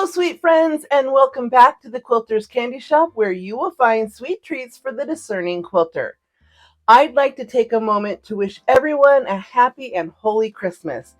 sweet friends, and welcome back to the Quilter's Candy Shop, where you will find sweet treats for the discerning quilter. I'd like to take a moment to wish everyone a happy and holy Christmas.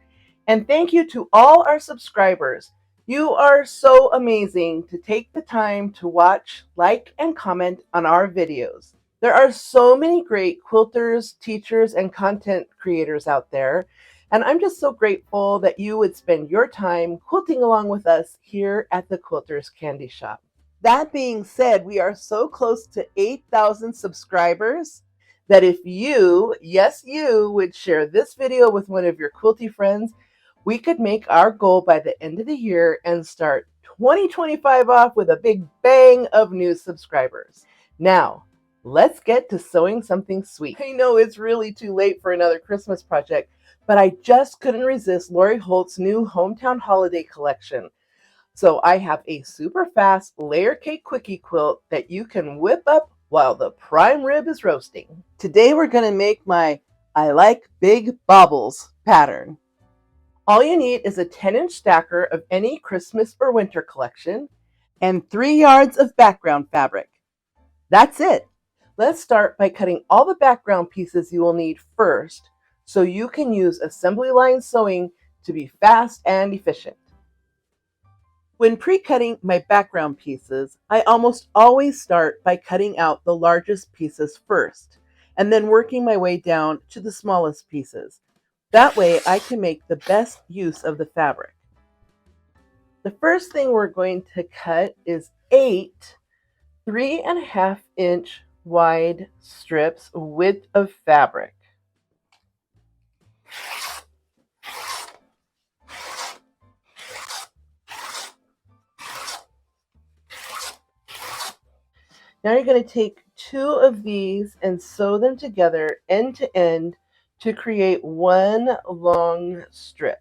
And thank you to all our subscribers. You are so amazing to take the time to watch, like, and comment on our videos. There are so many great quilters, teachers, and content creators out there, and I'm just so grateful that you would spend your time quilting along with us here at the Quilter's Candy Shop. That being said, we are so close to 8,000 subscribers that if you, yes you, would share this video with one of your quilty friends, we could make our goal by the end of the year and start 2025 off with a big bang of new subscribers. Now, let's get to sewing something sweet. I know it's really too late for another Christmas project, but I just couldn't resist Lori Holt's new Hometown Holiday collection. So I have a super fast layer cake quickie quilt that you can whip up while the prime rib is roasting. Today we're going to make my I Like Big Baubles pattern. All you need is a 10-inch stacker of any Christmas or winter collection and 3 yards of background fabric. That's it. Let's start by cutting all the background pieces you will need first, so you can use assembly line sewing to be fast and efficient. When pre-cutting my background pieces, I almost always start by cutting out the largest pieces first, and then working my way down to the smallest pieces. That way I can make the best use of the fabric. The first thing we're going to cut is 8 3.5-inch wide strips width of fabric. Now you're going to take 2 of these and sew them together end to end to create one long strip.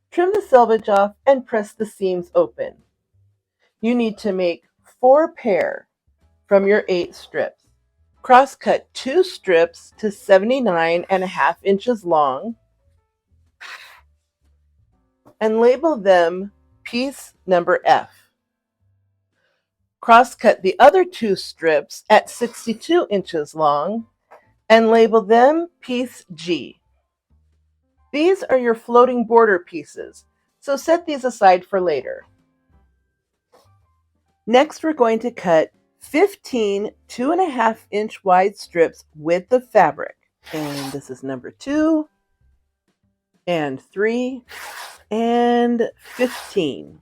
Trim the selvage off and press the seams open. You need to make 4 pair from your 8 strips. Cross cut 2 strips to 79.5 inches long and label them piece number F. Cross cut the other 2 strips at 62 inches long and label them piece G. These are your floating border pieces, so set these aside for later. Next, we're going to cut 15 2.5-inch wide strips width of fabric. And this is number 2 and 3 and 15.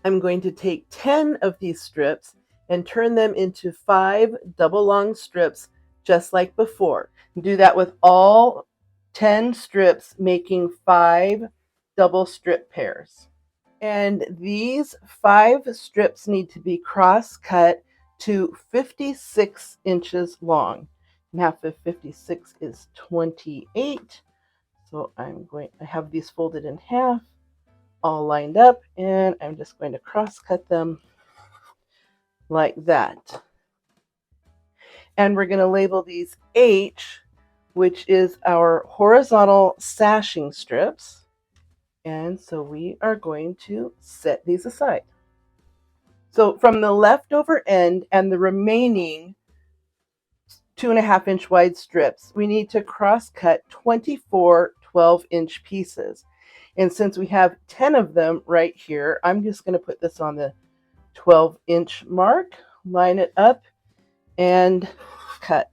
I'm going to take 10 of these strips and turn them into 5 double long strips just like before. Do that with all 10 strips, making 5 double strip pairs. And these 5 strips need to be cross cut to 56 inches long. And half of 56 is 28. So I have these folded in half, all lined up, and I'm just going to cross cut them like that. And we're going to label these H, which is our horizontal sashing strips. And so we are going to set these aside. So from the leftover end and the remaining 2.5-inch wide strips, we need to cross cut 24 12-inch pieces. And since we have 10 of them right here, I'm just going to put this on the 12-inch mark, line it up, and cut.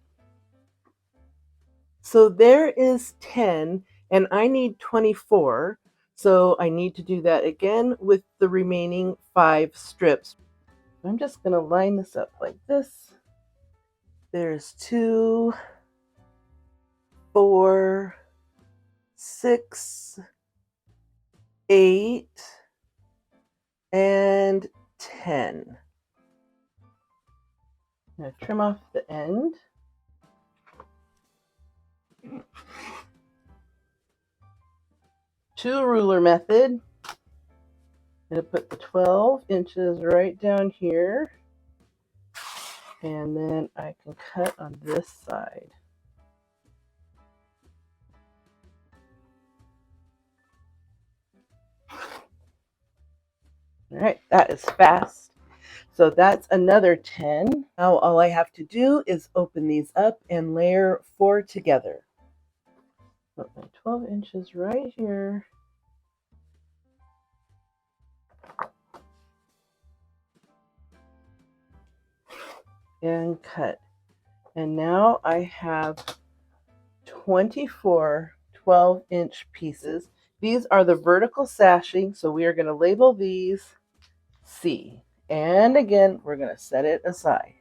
So there is 10, and I need 24. So I need to do that again with the remaining 5 strips. I'm just going to line this up like this. There's 2, 4, 6, 8, and 10. I'm going to trim off the end. Two ruler method. I'm going to put the 12 inches right down here, and then I can cut on this side. All right, that is fast. So that's another 10. Now all I have to do is open these up and layer 4 together. Put my 12 inches right here. And cut. And now I have 24 12-inch pieces. These are the vertical sashing, so we are going to label these C. And again, we're going to set it aside.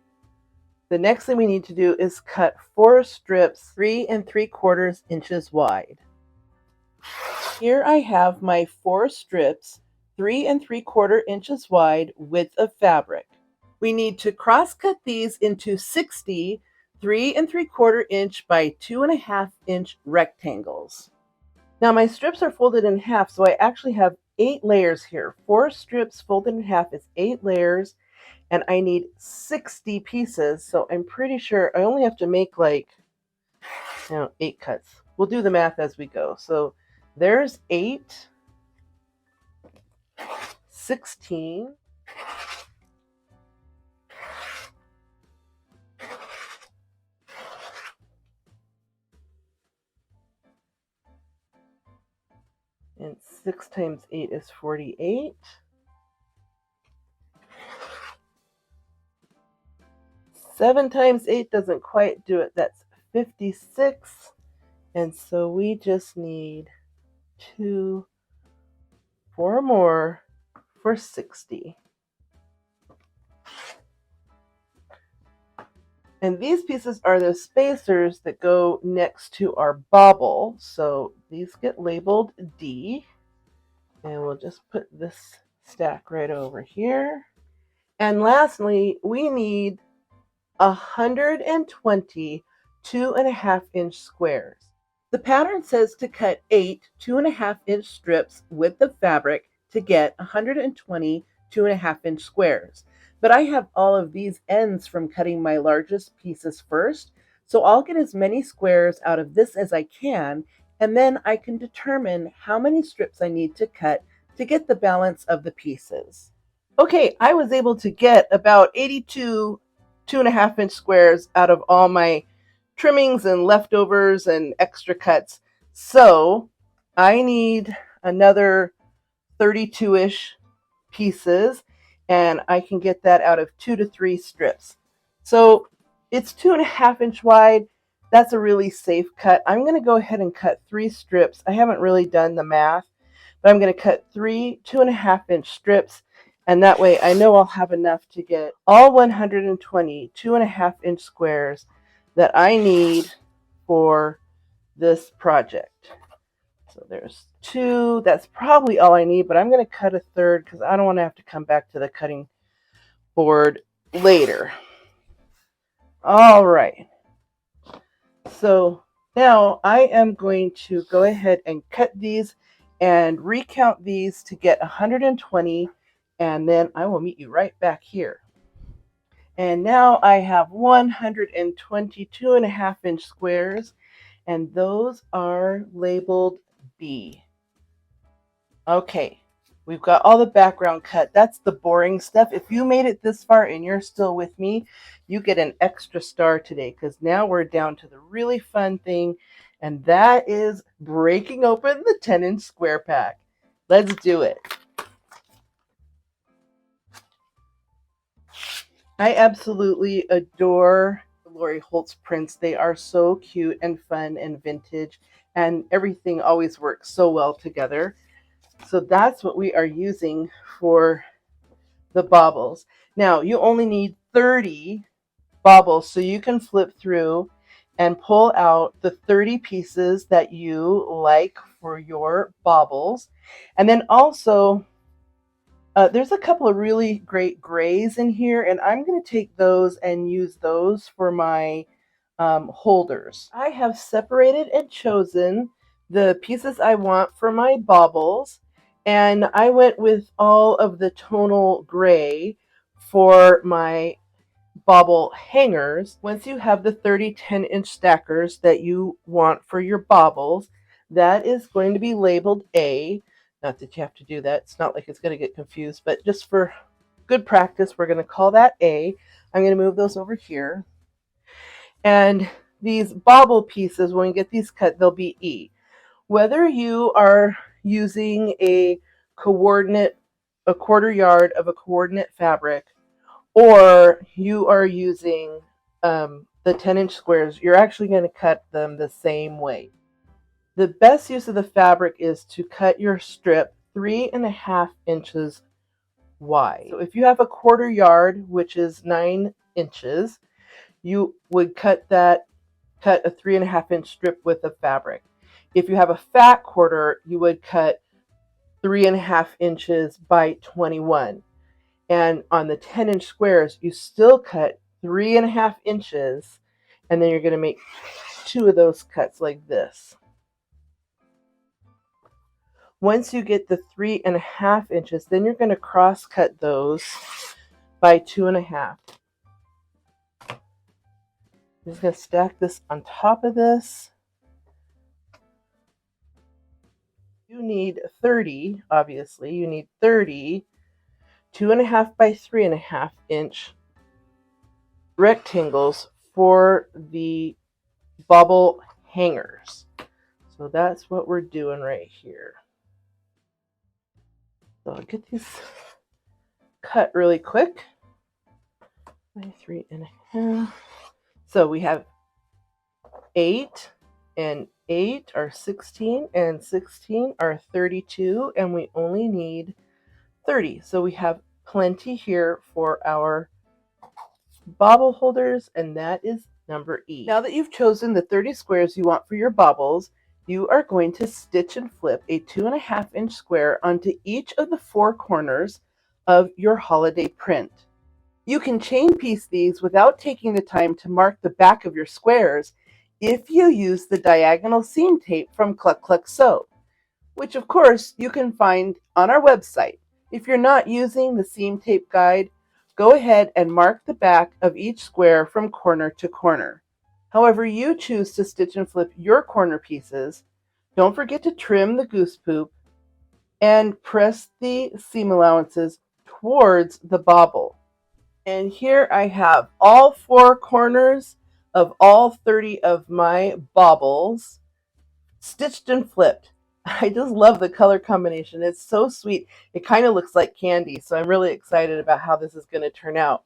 The next thing we need to do is cut 4 strips 3 3/4 inches wide. Here I have my 4 strips 3 3/4 inches wide width of fabric. We need to cross cut these into 60 3 3/4 inch by 2.5 inch rectangles. Now my strips are folded in half, so I actually have 8 layers here. 4 strips folded in half is 8 layers, and I need 60 pieces, so I'm pretty sure I only have to make like 8 cuts. We'll do the math as we go. So there's 8, 16, and 6 times 8 is 48. 7 times 8 doesn't quite do it. That's 56. And so we just need 4 more for 60. And these pieces are the spacers that go next to our bauble. So these get labeled D. And we'll just put this stack right over here. And lastly, we need 120 2.5 inch squares. The pattern says to cut 8 2.5 inch strips width of fabric to get 120 2.5 inch squares. But I have all of these ends from cutting my largest pieces first, so I'll get as many squares out of this as I can, and then I can determine how many strips I need to cut to get the balance of the pieces. Okay, I was able to get about 82 2.5 inch squares out of all my trimmings and leftovers and extra cuts. So I need another 32-ish pieces, and I can get that out of 2 to 3 strips. So it's 2.5 inch wide. That's a really safe cut. I'm going to go ahead and cut 3 strips. I haven't really done the math, but I'm going to cut 3 2.5 inch strips, and that way I know I'll have enough to get all 120 2.5 inch squares that I need for this project. So there's 2. That's probably all I need, but I'm going to cut a third because I don't want to have to come back to the cutting board later. All right. So now I am going to go ahead and cut these and recount these to get 120, and then I will meet you right back here. And now I have 122.5 inch squares, and those are labeled B. Okay, we've got all the background cut. That's the boring stuff. If you made it this far and you're still with me, you get an extra star today, because now we're down to the really fun thing, and that is breaking open the 10-inch square pack. Let's do it. I absolutely adore Lori Holt's prints. They are so cute and fun and vintage, and everything always works so well together. So that's what we are using for the baubles. Now, you only need 30 baubles, so you can flip through and pull out the 30 pieces that you like for your baubles. And then also, there's a couple of really great grays in here, and I'm going to take those and use those for my holders. I have separated and chosen the pieces I want for my baubles, and I went with all of the tonal gray for my bauble hangers. Once you have the 30 10-inch stackers that you want for your baubles, that is going to be labeled A. Not that you have to do that. It's not like it's going to get confused, but just for good practice, we're going to call that A. I'm going to move those over here. And these bobble pieces, when we get these cut, they'll be E. Whether you are using a coordinate, a quarter yard of a coordinate fabric, or you are using the 10-inch squares, you're actually going to cut them the same way. The best use of the fabric is to cut your strip 3.5 inches wide. So if you have a quarter yard, which is 9 inches, you would cut a 3.5 inch strip with the fabric. If you have a fat quarter, you would cut 3.5 inches by 21. And on the 10-inch squares, you still cut 3.5 inches, and then you're going to make 2 of those cuts like this. Once you get the 3.5 inches, then you're going to cross cut those by 2.5. I'm just going to stack this on top of this. You need 30, obviously, you need 30 2.5 by 3.5 inch rectangles for the bobble hangers. So that's what we're doing right here. So I'll get these cut really quick. By 3.5. So we have 8 and 8 are 16 and 16 are 32, and we only need 30. So we have plenty here for our bobble holders, and that is number E. Now that you've chosen the 30 squares you want for your bobbles, you are going to stitch and flip a 2.5 inch square onto each of the 4 corners of your holiday print. You can chain piece these without taking the time to mark the back of your squares if you use the diagonal seam tape from Cluck Cluck Sew, which of course you can find on our website. If you're not using the seam tape guide, go ahead and mark the back of each square from corner to corner. However you choose to stitch and flip your corner pieces, don't forget to trim the goose poop and press the seam allowances towards the bobble. And here I have all 4 corners of all 30 of my bobbles stitched and flipped. I just love the color combination. It's so sweet. It kind of looks like candy, so I'm really excited about how this is going to turn out.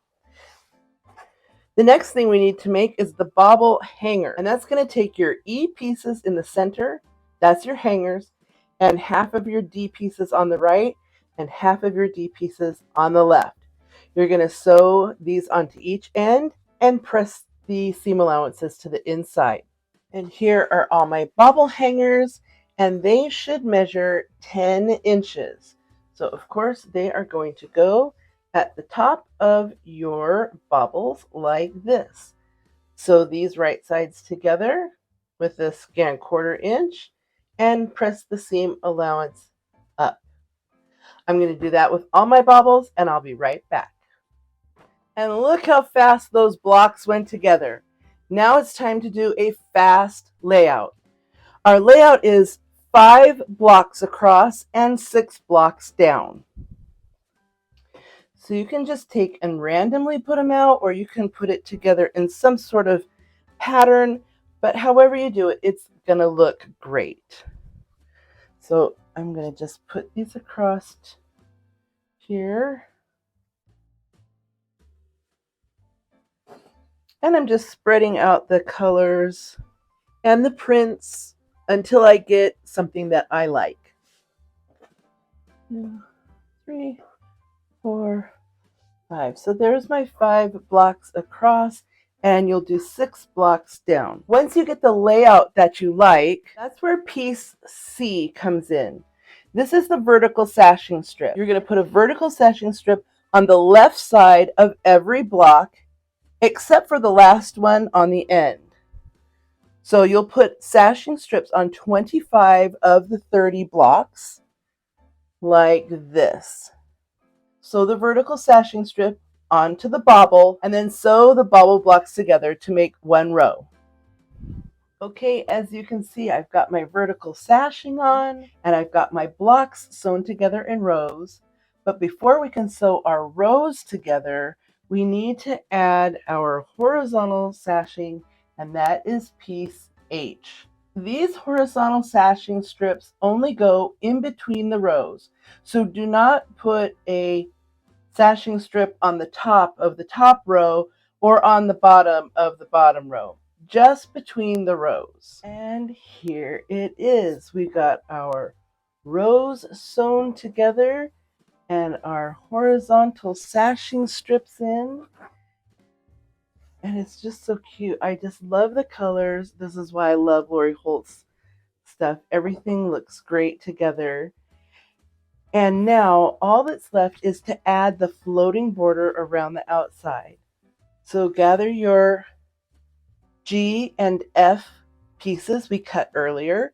The next thing we need to make is the bobble hanger, and that's going to take your E pieces in the center, that's your hangers, and half of your D pieces on the right and half of your D pieces on the left. You're going to sew these onto each end and press the seam allowances to the inside. And here are all my bobble hangers, and they should measure 10 inches. So of course they are going to go at the top of your bobbles like this. Sew these right sides together with a scan 1/4 inch and press the seam allowance up. I'm going to do that with all my bobbles, and I'll be right back. And look how fast those blocks went together. Now it's time to do a fast layout. Our layout is 5 blocks across and 6 blocks down. So you can just take and randomly put them out, or you can put it together in some sort of pattern, but however you do it, it's going to look great. So I'm going to just put these across here. And I'm just spreading out the colors and the prints until I get something that I like. 2, 3, 4, 5. So there's my 5 blocks across, and you'll do 6 blocks down. Once you get the layout that you like, that's where piece C comes in. This is the vertical sashing strip. You're going to put a vertical sashing strip on the left side of every block, except for the last one on the end. So you'll put sashing strips on 25 of the 30 blocks like this. Sew the vertical sashing strip onto the bobble, and then sew the bobble blocks together to make one row. Okay, as you can see, I've got my vertical sashing on, and I've got my blocks sewn together in rows. But before we can sew our rows together, we need to add our horizontal sashing, and that is piece H. These horizontal sashing strips only go in between the rows, so do not put a sashing strip on the top of the top row or on the bottom of the bottom row, just between the rows. And here it is. We got our rows sewn together and our horizontal sashing strips in. And it's just so cute. I just love the colors. This is why I love Lori Holt's stuff. Everything looks great together. And now all that's left is to add the floating border around the outside. So gather your G and F pieces we cut earlier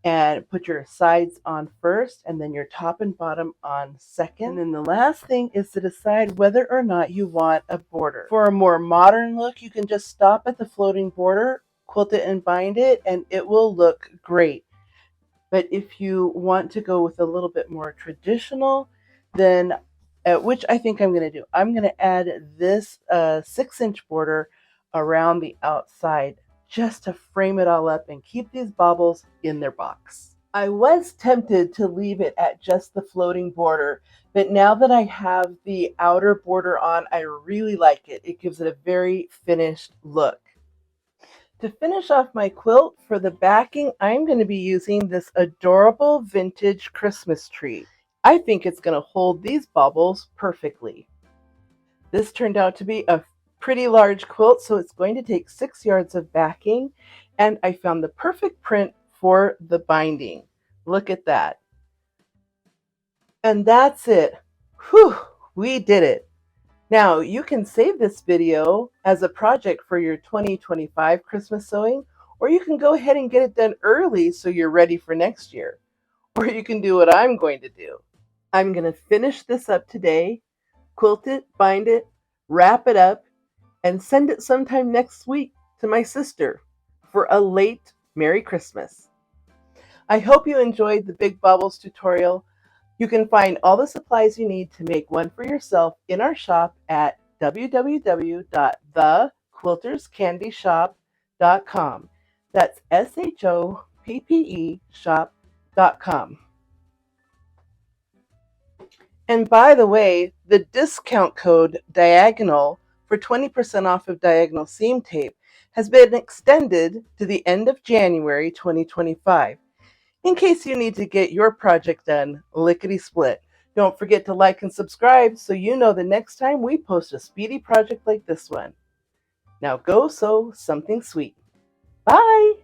and put your sides on first and then your top and bottom on second. And then the last thing is to decide whether or not you want a border. For a more modern look, you can just stop at the floating border, quilt it and bind it, and it will look great. But if you want to go with a little bit more traditional, then which I think I'm going to do, I'm going to add this 6-inch border around the outside just to frame it all up and keep these baubles in their box. I was tempted to leave it at just the floating border, but now that I have the outer border on, I really like it. It gives it a very finished look. To finish off my quilt, for the backing, I'm going to be using this adorable vintage Christmas tree. I think it's going to hold these baubles perfectly. This turned out to be a pretty large quilt, so it's going to take 6 yards of backing, and I found the perfect print for the binding. Look at that. And that's it. Whew, we did it. Now, you can save this video as a project for your 2025 Christmas sewing, or you can go ahead and get it done early so you're ready for next year. Or you can do what I'm going to do. I'm going to finish this up today, quilt it, bind it, wrap it up, and send it sometime next week to my sister for a late Merry Christmas. I hope you enjoyed the Big Baubles tutorial. You can find all the supplies you need to make one for yourself in our shop at www.thequilterscandyshop.com. That's SHOPPE shop.com. And by the way, the discount code DIAGONAL for 20% off of diagonal seam tape has been extended to the end of January 2025. In case you need to get your project done lickety-split. Don't forget to like and subscribe so you know the next time we post a speedy project like this one. Now go sew something sweet. Bye!